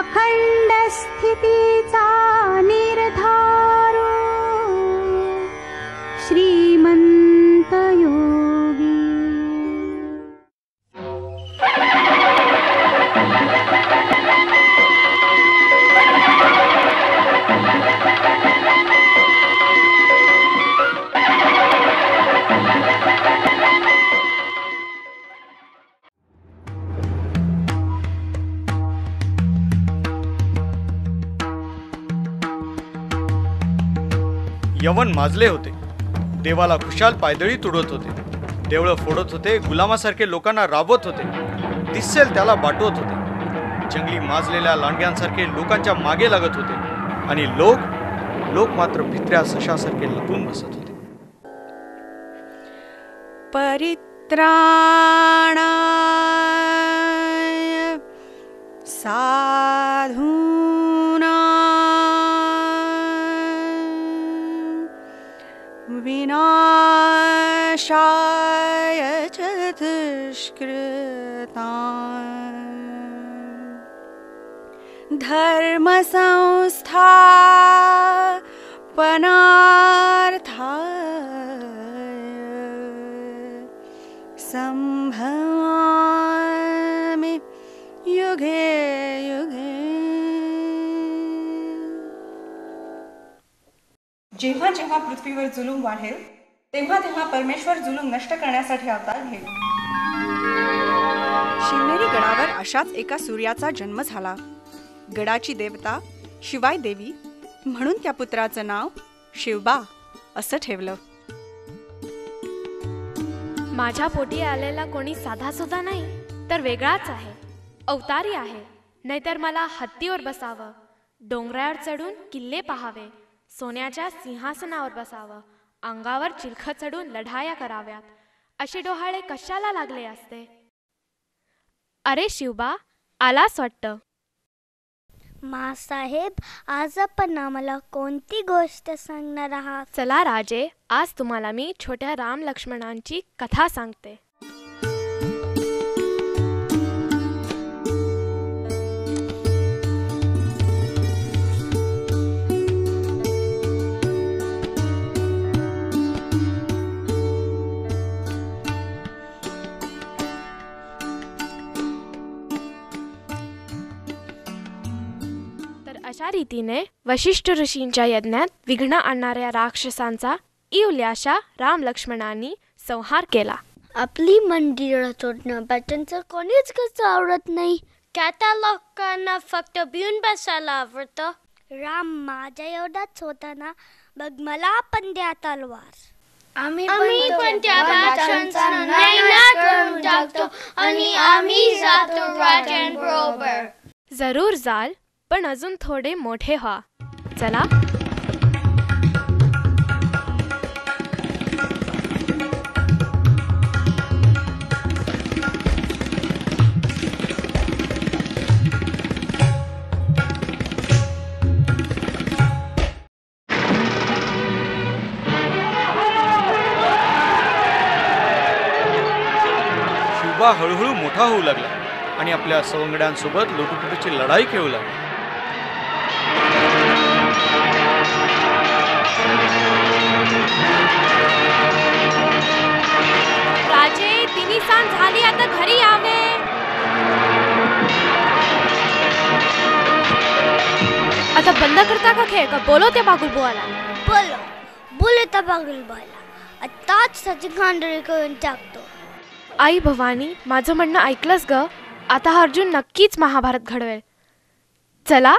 अखंड स्थितीचा निर्धारो श्रीमंत योगी। यवन माजले होते, देवाला खुशाल पायदळी तुडवत होते, देवळं फोडत होते, गुलामासारखे लोकांना राबवत होते, दिसेल त्याला बाटवत होते, जंगली माजलेल्या लांडग्यांसारखे लोकांच्या मागे लागत होते आणि लोक मात्र भित्र्या सशासारखे लपून बसत होते। परित्राणाय साधूनां विनाशाय च दुष्कृतां धर्म संस्थापनार्थाय संभवामि युगे युगे। जेव्हा जेव्हा पृथ्वीवर जुलूम वाढेल तेव्हा तेव्हा परमेश्वर जुलूम नष्ट करण्यासाठी अवतार घेईल। शिवनेरी गडावर अशाच एका सूर्याचा जन्म झाला। गडाची देवता शिवाय देवी म्हणून त्या पुत्राचं नाव शिवबा असं ठेवलं। माझ्या पोटी आलेला कोणी साधा सुद्धा नाही तर वेगळाच आहे, अवतारी आहे। नाहीतर मला हत्तीवर बसावं, डोंगरावर चढून किल्ले पहावे, सोन्याच्या सिंहासनावर बसावं, अंगावर चिलखं चढून लढाया कराव्यात, असे डोहाळे कशाला लागले असते? अरे शिवबा, आलास वाटतं। मासाहेब, आज आपण आम्हाला कोणती गोष्ट सांगणार आहात? चला राजे, आज तुम्हाला मी छोट्या राम लक्ष्मणांची कथा सांगते। अशा रीतीने वशिष्ठ ऋषींच्या यज्ञात विघ्न आणणाऱ्या राक्षसांचा इवल्याशा राम लक्ष्मणांनी संहार केला। आपली मंदिरं तोडणं बटनचं कोणीच कसं आवडत नाही, त्या लोकांना फक्त भिऊन बसायला आवडतं। राम माझ्या एवढाच होता ना, बघ मला पण द्या तलवार। आम्ही पण त्या राक्षसांचा नाश करून टाकतो आणि आम्ही जातो राजांबरोबर। जरूर जाल, पण अजून थोडे मोठे व्हा। चला। शिवबा हळूहळू मोठा होऊ लागला आणि आपल्या सवंगड्यांसोबत लोटुपोटीची लढाई खेळू लागला। राजे, तिन्ही सांज झाली, आता घरी यावे। आता बंद करता का खेळ, का बोलो त्या बागुलबुवाला? बोलो त्या बागुलबुवाला, आताच त्याची खांडरी करून टाकतो। आई भवानी, माझं म्हणणं ऐकलंस ग? आता अर्जुन नक्कीच महाभारत घडवेल। चला।